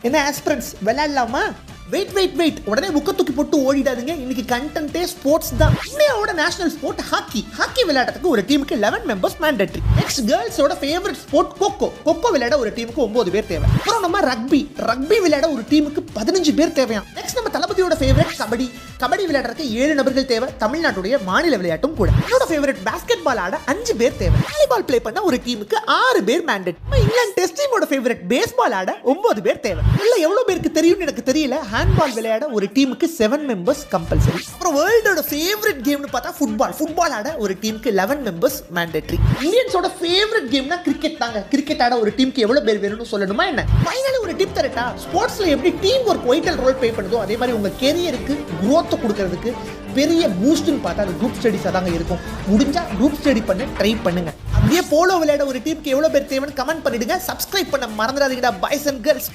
என்ன ஆஸ்பிரன்ஸ் விளையாடலாமா? வெயிட் உடனே புக்க தூக்கி போட்டு ஓடிடாதீங்க. இன்னைக்கு கண்டென்ட்டே ஸ்போர்ட்ஸ் தான். இந்தியாவோட நேஷனல் ஸ்போர்ட் ஹாக்கி விளையாடுறதுக்கு ஒரு டீமுக்கு 11 மெம்பர்ஸ் மேண்டேட்டரி. நெக்ஸ்ட் கேர்ள்ஸோட ஃபேவரட் ஸ்போர்ட் கொக்கோ விளையாட ஒரு டீமுக்கு 9 பேர் தேவை. அப்புறம் நம்ம ரக்பி விளையாட ஒரு டீமுக்கு 15 பேர் தேவையா. நெக்ஸ்ட் நம்ம தளபதியோட ஃபேவரட் கபடி விளையாடுறதுக்கு 7 நபர்கள் தேவை. தமிழ்நாட்டுடைய மாநில விளையாட்டும் கூட. என்னோட ஃபேவரட் பாஸ்கெட் பால் ஆட 5 பேர் தேவை. வாலிபால் ப்ளே பண்ண ஒரு டீமுக்கு 6 பேர் மேண்டேட். இங்கிலாந்து டெஸ்ட் டீமோட ஃபேவரட் பேஸ்பால் ஆட 9 பேர் தேவை. இல்ல எவ்வளவு பேருக்கு தெரியும்னு எனக்கு தெரியல. ஹேண்ட்பால் விளையாட ஒரு டீமுக்கு 7 மெம்பர்ஸ் கம்பல்சரி. அப்புறம் வேர்ல்டோட ஃபேவரட் கேம்னு பார்த்தா ஃபுட்பால் ஆட ஒரு டீமுக்கு 11 மெம்பர்ஸ் மேண்டேட்டரி. இந்தியன்ஸோட ஃபேவரட் கேம்னா கிரிக்கெட் தாங்க. கிரிக்கெட் ஆட ஒரு டீமுக்கு எவ்வளவு பேர் வேணும்னு சொல்லணுமா என்ன? ஃபைனலி ஒரு டிப் தரட்டா. ஸ்போர்ட்ஸ்ல எப்படி team work vital role play பண்ணுதோ அதே மாதிரி உங்க கெரியருக்கு growth கொடுக்கிறதுக்கு பெரிய பூஸ்ட்னு பார்த்தா அது குரூப் ஸ்டடிஸா தாங்க இருக்கும். முடிஞ்சா குரூப் ஸ்டடி பண்ண ட்ரை பண்ணுங்க. அப்படியே போலோ விளையாட ஒரு டீமுக்கு எவ்வளவு பேர் தேவைன்னு கமெண்ட் பண்ணிடுங்க. சப்ஸ்கிரைப் பண்ண மறந்துடாதீங்கடா பாய்ஸ் அண்ட் கேர்ள்ஸ்.